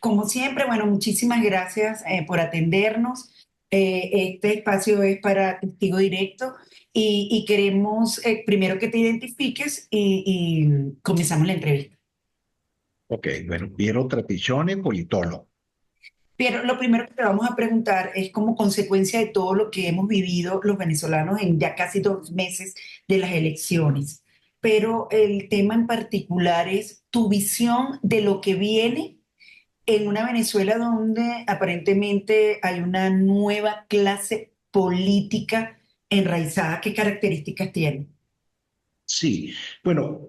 Como siempre, bueno, muchísimas gracias por atendernos. Este espacio es para Testigo Directo y queremos primero que te identifiques y comenzamos la entrevista. Ok, bueno, Piero Trapichone, politólogo. Pero lo primero que te vamos a preguntar es como consecuencia de todo lo que hemos vivido los venezolanos en ya casi 2 meses de las elecciones. Pero el tema en particular es tu visión de lo que viene en una Venezuela donde aparentemente hay una nueva clase política enraizada. ¿Qué características tiene? Sí, bueno,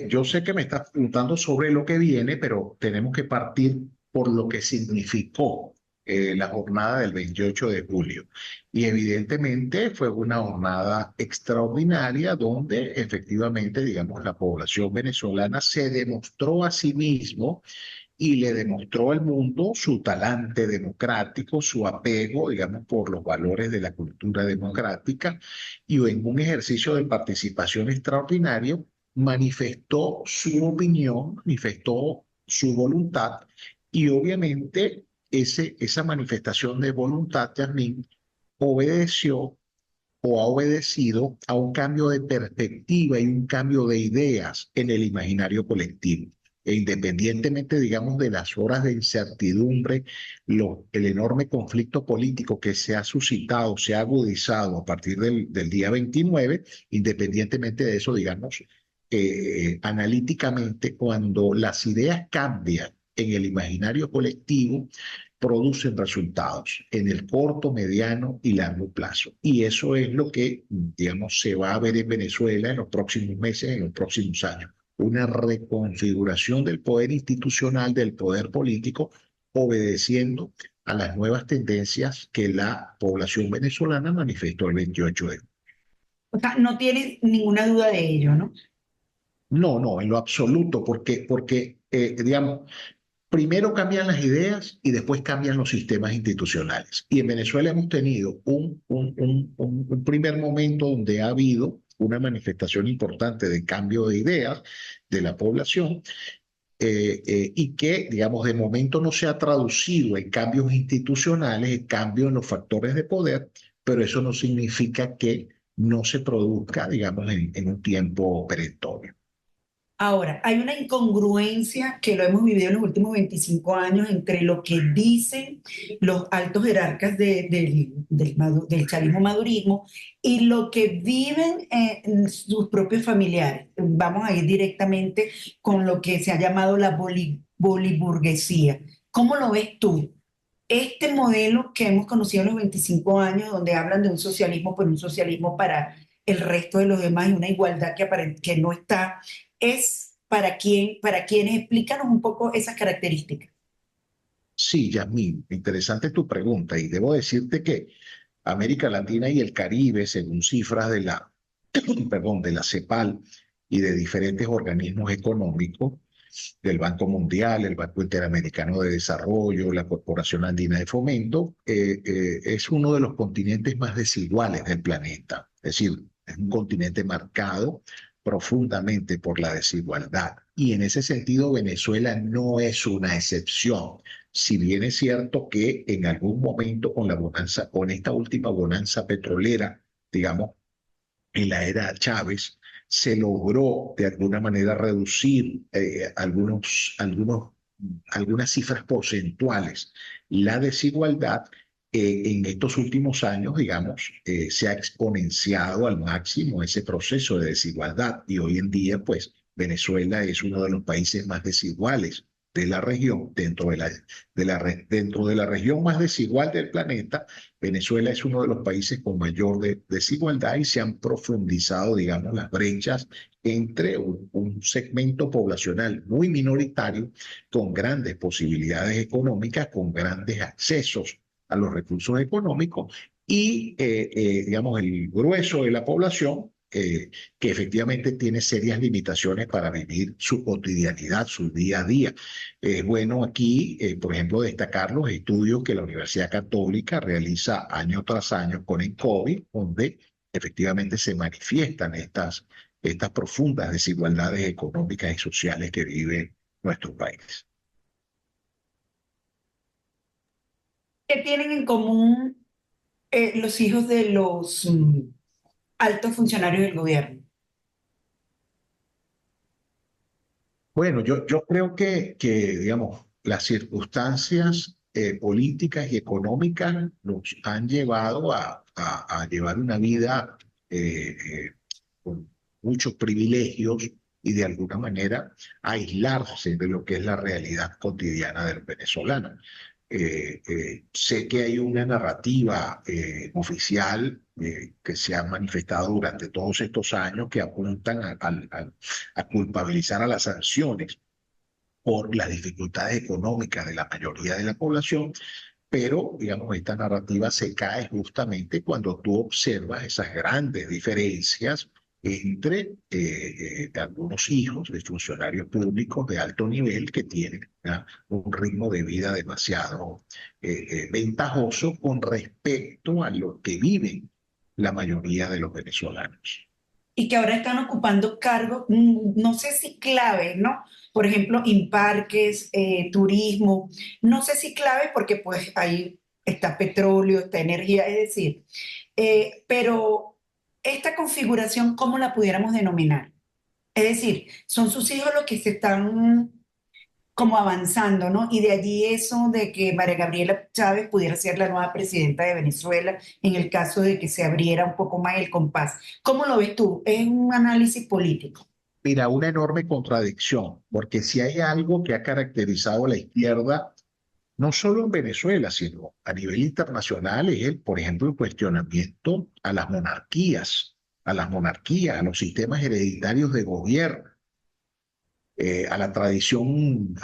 yo sé que me estás preguntando sobre lo que viene, pero tenemos que partir por lo que significó la jornada del 28 de julio. Y evidentemente fue una jornada extraordinaria donde efectivamente, digamos, la población venezolana se demostró a sí mismo y le demostró al mundo su talante democrático, su apego, digamos, por los valores de la cultura democrática, y en un ejercicio de participación extraordinario manifestó su opinión, manifestó su voluntad, y obviamente esa manifestación de voluntad, Yasmín, obedeció o ha obedecido a un cambio de perspectiva y un cambio de ideas en el imaginario colectivo. E independientemente, digamos, de las horas de incertidumbre, el enorme conflicto político que se ha suscitado, se ha agudizado a partir del día 29, independientemente de eso, digamos, analíticamente, cuando las ideas cambian en el imaginario colectivo, producen resultados en el corto, mediano y largo plazo. Y eso es lo que, digamos, se va a ver en Venezuela en los próximos meses, en los próximos años. Una reconfiguración del poder institucional, del poder político, obedeciendo a las nuevas tendencias que la población venezolana manifestó el 28 de... O sea, no tienes ninguna duda de ello, ¿no? No, no, en lo absoluto, porque digamos, primero cambian las ideas y después cambian los sistemas institucionales. Y en Venezuela hemos tenido un primer momento donde ha habido una manifestación importante de cambio de ideas de la población, y que, digamos, de momento no se ha traducido en cambios institucionales, en cambios en los factores de poder, pero eso no significa que no se produzca, digamos, en un tiempo perentorio. Ahora, hay una incongruencia que lo hemos vivido en los últimos 25 años entre lo que dicen los altos jerarcas del chavismo-madurismo y lo que viven sus propios familiares. Vamos a ir directamente con lo que se ha llamado la boliburguesía. ¿Cómo lo ves tú? Este modelo que hemos conocido en los 25 años, donde hablan de un socialismo, pero un socialismo para el resto de los demás y una igualdad que no está, es para quienes explícanos un poco esas características. Sí, Yasmín, interesante tu pregunta y debo decirte que América Latina y el Caribe, según cifras de perdón, de la CEPAL y de diferentes organismos económicos, del Banco Mundial, el Banco Interamericano de Desarrollo, la Corporación Andina de Fomento, es uno de los continentes más desiguales del planeta. Es decir, es un continente marcado profundamente por la desigualdad. Y en ese sentido, Venezuela no es una excepción. Si bien es cierto que en algún momento con la bonanza, con esta última bonanza petrolera, digamos, en la era Chávez, se logró de alguna manera reducir algunas cifras porcentuales. La desigualdad en estos últimos años, digamos, se ha exponenciado al máximo ese proceso de desigualdad y hoy en día, pues, Venezuela es uno de los países más desiguales de la región, dentro de la región más desigual del planeta. Venezuela es uno de los países con mayor desigualdad y se han profundizado, digamos, las brechas entre un segmento poblacional muy minoritario con grandes posibilidades económicas, con grandes accesos a los recursos económicos y, digamos, el grueso de la población que efectivamente tiene serias limitaciones para vivir su cotidianidad, su día a día. Es bueno aquí, por ejemplo, destacar los estudios que la Universidad Católica realiza año tras año con el COVID, donde efectivamente se manifiestan estas profundas desigualdades económicas y sociales que vive nuestro país. ¿Qué tienen en común los hijos de los altos funcionarios del gobierno? Bueno, yo creo digamos, las circunstancias políticas y económicas nos han llevado a llevar una vida con muchos privilegios y de alguna manera aislarse de lo que es la realidad cotidiana del venezolano. Sé que hay una narrativa oficial que se ha manifestado durante todos estos años que apuntan a culpabilizar a las sanciones por las dificultades económicas de la mayoría de la población, pero, digamos, esta narrativa se cae justamente cuando tú observas esas grandes diferencias entre algunos hijos de funcionarios públicos de alto nivel que tienen un ritmo de vida demasiado ventajoso con respecto a lo que viven la mayoría de los venezolanos. Y que ahora están ocupando cargos, no sé si clave, ¿no? Por ejemplo, en parques, turismo, no sé si clave porque pues ahí está petróleo, está energía, es decir, pero esta configuración, ¿cómo la pudiéramos denominar? Es decir, son sus hijos los que se están como avanzando, ¿no? Y de allí eso de que María Gabriela Chávez pudiera ser la nueva presidenta de Venezuela en el caso de que se abriera un poco más el compás. ¿Cómo lo ves tú? Es un análisis político. Mira, una enorme contradicción, porque si hay algo que ha caracterizado a la izquierda, no solo en Venezuela, sino a nivel internacional, es el, por ejemplo, el cuestionamiento a las monarquías, a los sistemas hereditarios de gobierno, a la tradición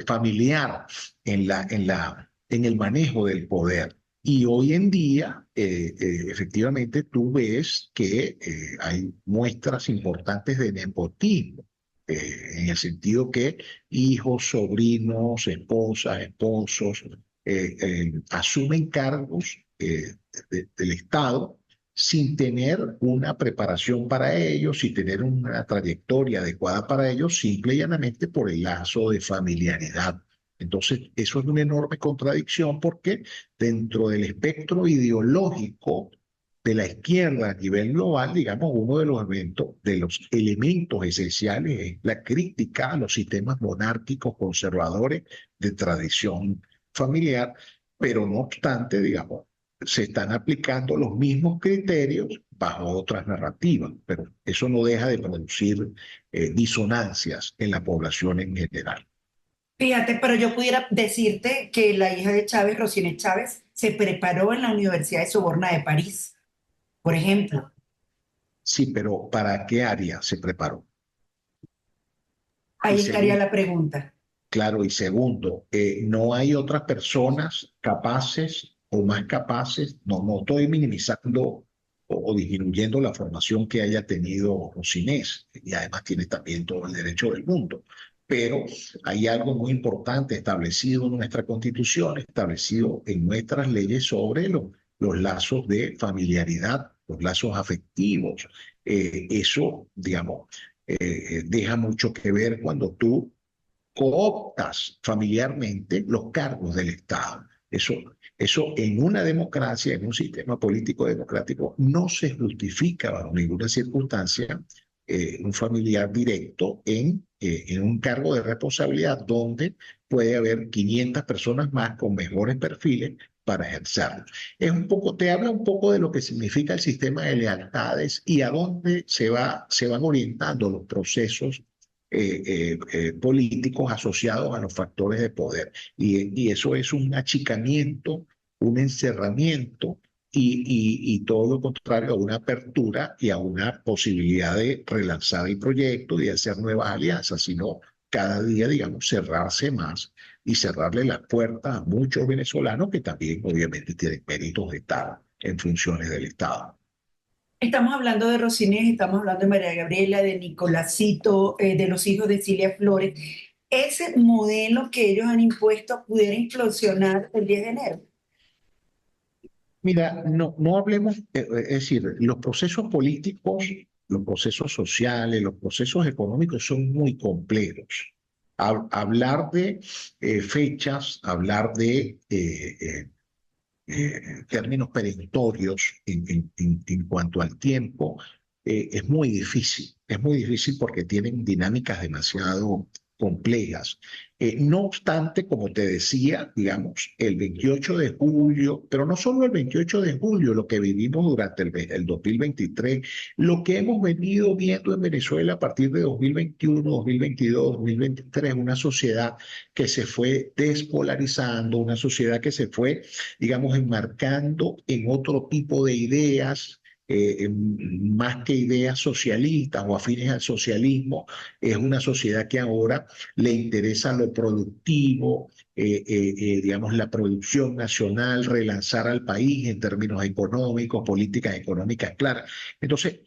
familiar en el manejo del poder. Y hoy en día, efectivamente, tú ves que hay muestras importantes de nepotismo, en el sentido que hijos, sobrinos, esposas, esposos asumen cargos del Estado sin tener una preparación para ello, sin tener una trayectoria adecuada para ello, simple y llanamente por el lazo de familiaridad. Entonces, eso es una enorme contradicción porque dentro del espectro ideológico de la izquierda a nivel global, digamos, uno de los eventos, de los elementos esenciales es la crítica a los sistemas monárquicos conservadores de tradición familiar, pero no obstante, digamos, se están aplicando los mismos criterios bajo otras narrativas, pero eso no deja de producir disonancias en la población en general. Fíjate, pero yo pudiera decirte que la hija de Chávez, Rosine Chávez, se preparó en la Universidad de Soborna de París, por ejemplo. Sí, pero ¿para qué área se preparó? Y Ahí estaría segundo, la pregunta. claro, y segundo, no hay otras personas capaces o más capaces, no estoy minimizando o disminuyendo la formación que haya tenido Rocinés, y además tiene también todo el derecho del mundo. Pero hay algo muy importante establecido en nuestra Constitución, establecido en nuestras leyes sobre los lazos de familiaridad, los lazos afectivos. Eso, digamos, deja mucho que ver cuando tú cooptas familiarmente los cargos del Estado. Eso en una democracia, en un sistema político democrático, no se justifica bajo ninguna circunstancia un familiar directo en un cargo de responsabilidad donde puede haber 500 personas más con mejores perfiles para ejercerlo. Es un poco, te habla un poco de lo que significa el sistema de lealtades y a dónde se van orientando los procesos políticos asociados a los factores de poder. Y eso es un achicamiento, un encerramiento y todo lo contrario a una apertura y a una posibilidad de relanzar el proyecto y de hacer nuevas alianzas, sino cada día, digamos, cerrarse más y cerrarle las puertas a muchos venezolanos que también obviamente tienen méritos de estar en funciones del Estado. Estamos hablando de Rocinés, estamos hablando de María Gabriela, de Nicolásito, de los hijos de Cilia Flores. Ese modelo que ellos han impuesto pudiera implosionar el 10 de enero. Mira, no hablemos, es decir, los procesos políticos, los procesos sociales, los procesos económicos son muy complejos. Hablar de fechas, hablar de términos perentorios en cuanto al tiempo, es muy difícil. Es muy difícil porque tienen dinámicas demasiado complejas. No obstante, como te decía, digamos, el 28 de julio, pero no solo el 28 de julio, lo que vivimos durante el 2023, lo que hemos venido viendo en Venezuela a partir de 2021, 2022, 2023, una sociedad que se fue despolarizando, una sociedad que se fue, digamos, enmarcando en otro tipo de ideas, más que ideas socialistas o afines al socialismo, es una sociedad que ahora le interesa lo productivo, digamos, la producción nacional, relanzar al país en términos económicos, políticas económicas claras. Entonces,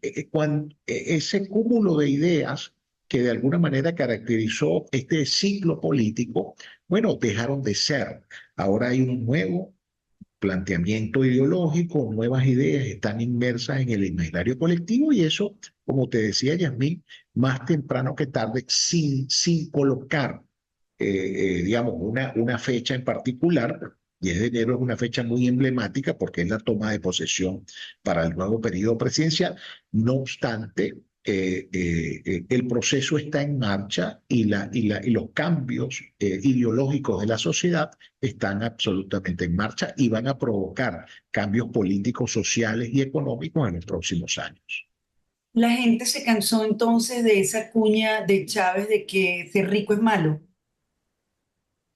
ese cúmulo de ideas que de alguna manera caracterizó este ciclo político, bueno, dejaron de ser. Ahora hay un nuevo planteamiento ideológico, nuevas ideas están inmersas en el imaginario colectivo y eso, como te decía Yasmín, más temprano que tarde, sin colocar, digamos, una fecha en particular. 10 de enero es una fecha muy emblemática porque es la toma de posesión para el nuevo periodo presidencial. No obstante, el proceso está en marcha y los cambios ideológicos de la sociedad están absolutamente en marcha y van a provocar cambios políticos, sociales y económicos en los próximos años. La gente se cansó entonces de esa cuña de Chávez de que ser rico es malo.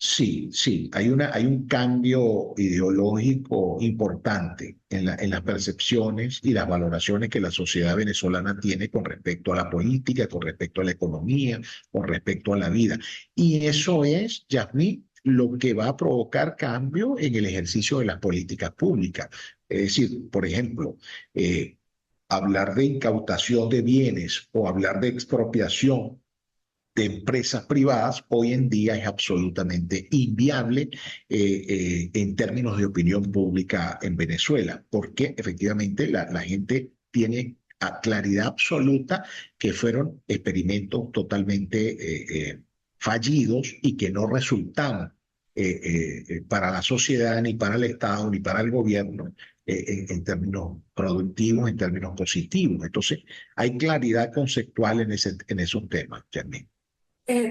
Sí, sí, hay un cambio ideológico importante en las percepciones y las valoraciones que la sociedad venezolana tiene con respecto a la política, con respecto a la economía, con respecto a la vida. Y eso es, Yasmín, lo que va a provocar cambio en el ejercicio de las políticas públicas. Es decir, por ejemplo, hablar de incautación de bienes o hablar de expropiación de empresas privadas hoy en día es absolutamente inviable en términos de opinión pública en Venezuela, porque efectivamente la gente tiene a claridad absoluta que fueron experimentos totalmente fallidos y que no resultaron para la sociedad, ni para el Estado, ni para el gobierno, en términos productivos, en términos positivos. Entonces, hay claridad conceptual en esos temas, Janine.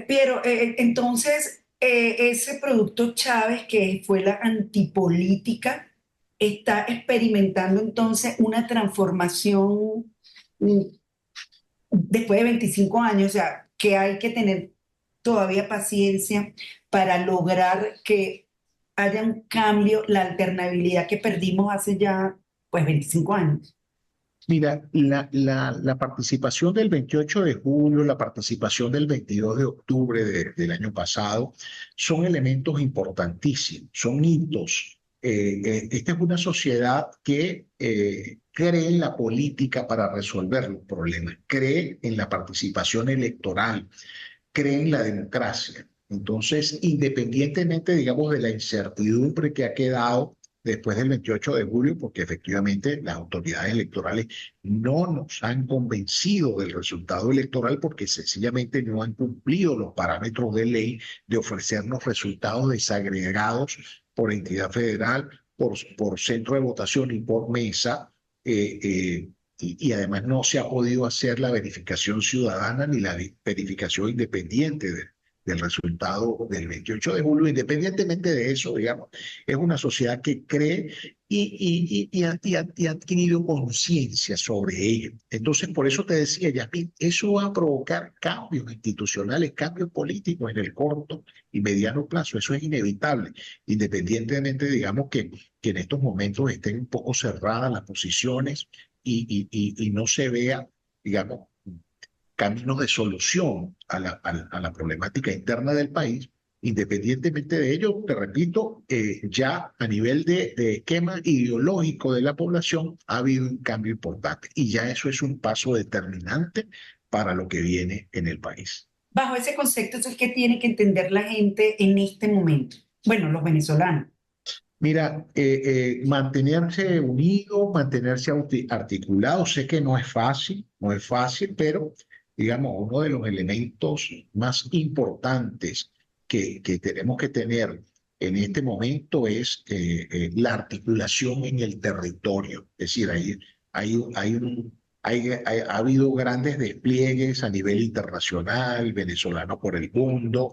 Pero entonces, ese producto Chávez, que fue la antipolítica, está experimentando entonces una transformación mm, después de 25 años, o sea, que hay que tener todavía paciencia para lograr que haya un cambio, la alternabilidad que perdimos hace ya, pues, 25 años. Mira, la participación del 28 de julio, la participación del 22 de octubre del año pasado, son elementos importantísimos, son hitos. Esta es una sociedad que cree en la política para resolver los problemas, cree en la participación electoral, cree en la democracia. Entonces, independientemente, digamos, de la incertidumbre que ha quedado después del 28 de julio, porque efectivamente las autoridades electorales no nos han convencido del resultado electoral porque sencillamente no han cumplido los parámetros de ley de ofrecernos resultados desagregados por entidad federal, por centro de votación y por mesa. Y además no se ha podido hacer la verificación ciudadana ni la verificación independiente del resultado del 28 de julio. Independientemente de eso, digamos, es una sociedad que cree y ha adquirido conciencia sobre ello. Entonces, por eso te decía, Yasmín, eso va a provocar cambios institucionales, cambios políticos en el corto y mediano plazo. Eso es inevitable, independientemente, digamos, que en estos momentos estén un poco cerradas las posiciones y no se vea, digamos, caminos de solución a la problemática interna del país. Independientemente de ello, te repito, ya a nivel de esquema ideológico de la población ha habido un cambio importante y ya eso es un paso determinante para lo que viene en el país. Bajo ese concepto, eso es que tiene que entender la gente en este momento. Bueno, los venezolanos. Mira, mantenerse unido, mantenerse articulado, sé que no es fácil, no es fácil, pero digamos, uno de los elementos más importantes que tenemos que tener en este momento es la articulación en el territorio. Es decir, ha habido grandes despliegues a nivel internacional, venezolano por el mundo,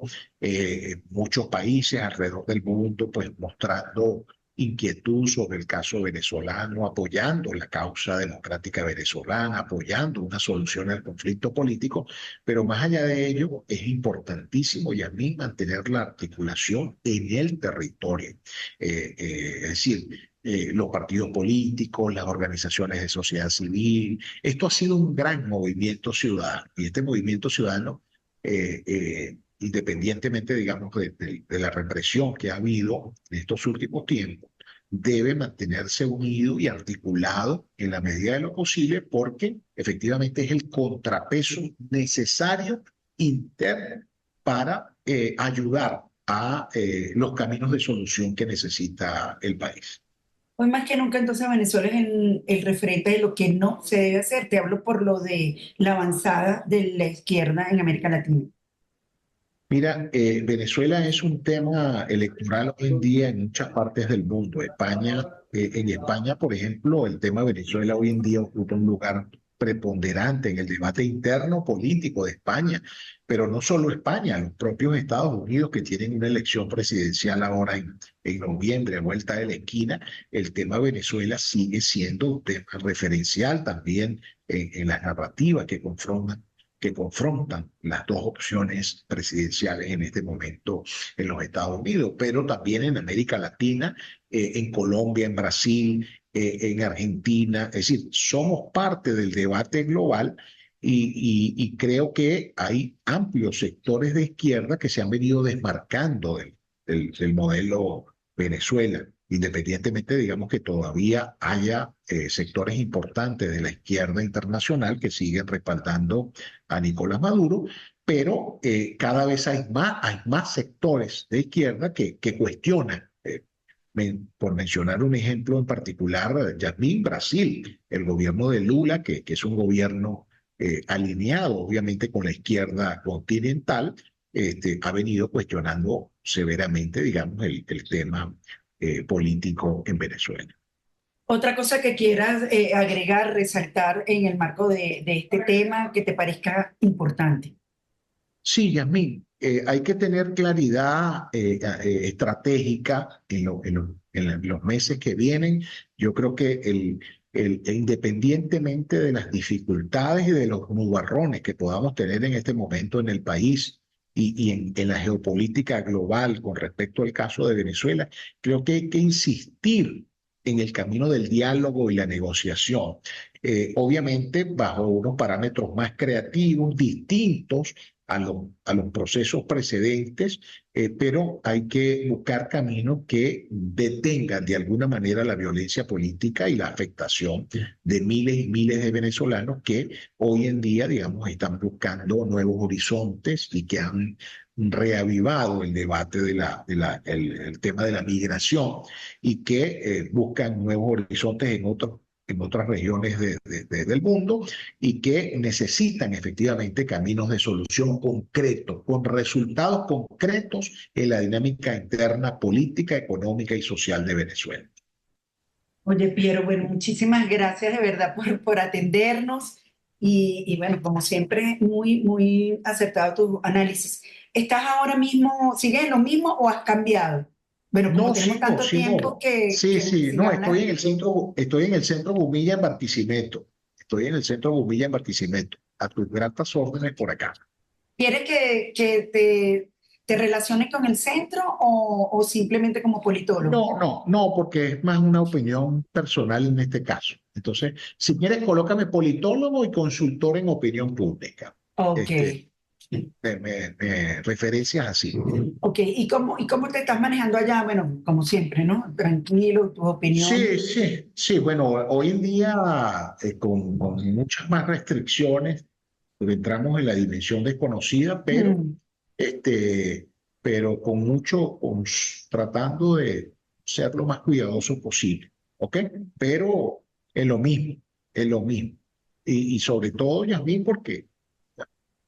muchos países alrededor del mundo, pues mostrando inquietud sobre el caso venezolano, apoyando la causa democrática venezolana, apoyando una solución al conflicto político, pero más allá de ello, es importantísimo y a mí mantener la articulación en el territorio. Es decir, los partidos políticos, las organizaciones de sociedad civil. Esto ha sido un gran movimiento ciudadano y este movimiento ciudadano, independientemente, digamos, de la represión que ha habido en estos últimos tiempos, debe mantenerse unido y articulado en la medida de lo posible porque efectivamente es el contrapeso necesario interno para ayudar a los caminos de solución que necesita el país. Hoy más que nunca, entonces Venezuela es el referente de lo que no se debe hacer. Te hablo por lo de la avanzada de la izquierda en América Latina. Mira, Venezuela es un tema electoral hoy en día en muchas partes del mundo. En España, por ejemplo, el tema de Venezuela hoy en día ocupa un lugar preponderante en el debate interno político de España, pero no solo España, los propios Estados Unidos que tienen una elección presidencial ahora en noviembre a vuelta de la esquina, el tema Venezuela sigue siendo un tema referencial también en las narrativas que confrontan las dos opciones presidenciales en este momento en los Estados Unidos, pero también en América Latina, en Colombia, en Brasil, en Argentina. Es decir, somos parte del debate global y creo que hay amplios sectores de izquierda que se han venido desmarcando del modelo Venezuela, independientemente, digamos, que Todavía haya sectores importantes de la izquierda internacional que siguen respaldando a Nicolás Maduro, pero cada vez hay más sectores de izquierda que cuestionan. Por mencionar un ejemplo en particular, Yasmín, Brasil, el gobierno de Lula, que es un gobierno alineado obviamente con la izquierda continental, ha venido cuestionando severamente, digamos, el tema político en Venezuela. Otra cosa que quieras agregar, resaltar en el marco de este tema que te parezca importante. Sí, Yasmín, hay que tener claridad estratégica en los meses que vienen. Yo creo que independientemente de las dificultades y de los nubarrones que podamos tener en este momento en el país y en la geopolítica global con respecto al caso de Venezuela, creo que hay que insistir en el camino del diálogo y la negociación. Obviamente bajo unos parámetros más creativos, distintos a los procesos precedentes, pero hay que buscar caminos que detengan de alguna manera la violencia política y la afectación de miles y miles de venezolanos que hoy en día, digamos, están buscando nuevos horizontes y que han reavivado el debate el tema de la migración y que buscan nuevos horizontes en otras regiones del mundo y que necesitan efectivamente caminos de solución concretos, con resultados concretos en la dinámica interna política, económica y social de Venezuela. Oye, Piero, bueno, muchísimas gracias de verdad por atendernos y bueno, como siempre, muy, muy acertado tu análisis. ¿Estás ahora mismo, sigues en lo mismo o has cambiado? Bueno, como No, tenemos sigo, tanto tiempo sigo. Sí, que sí, sin no, hablar, estoy en el centro Gumilla en Barquisimeto. Estoy en el centro Gumilla en Barquisimeto. A tus gratas órdenes por acá. ¿quieres que te relaciones con el centro o simplemente como politólogo? No, no, no, porque es más una opinión personal en este caso. Entonces, si quieres, colócame politólogo y consultor en opinión pública. Ok, Este, me referencias así. ok. ¿Y cómo te estás manejando allá? Bueno, como siempre, ¿no? Tranquilo, tus Sí, opiniones. sí, sí. Bueno, hoy en día con muchas más restricciones, porque entramos en la dimensión desconocida, Mm. este, pero tratando de ser lo más cuidadoso posible, ¿ok? Pero es lo mismo, es lo mismo. Y sobre todo, Yasmín, porque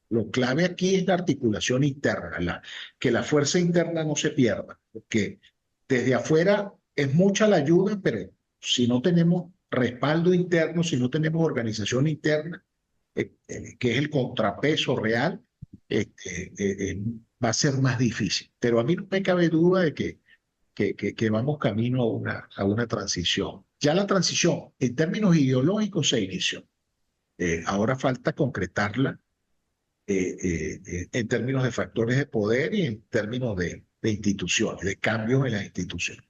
Lo clave aquí es la articulación interna, que la fuerza interna no se pierda, porque desde afuera es mucha la ayuda, pero si no tenemos respaldo interno, si no tenemos organización interna, que es el contrapeso real, va a ser más difícil. Pero a mí no me cabe duda de que vamos camino a una transición. Ya la transición en términos ideológicos se inició. Ahora falta concretarla en términos de factores de poder y en términos de instituciones, de cambios en las instituciones.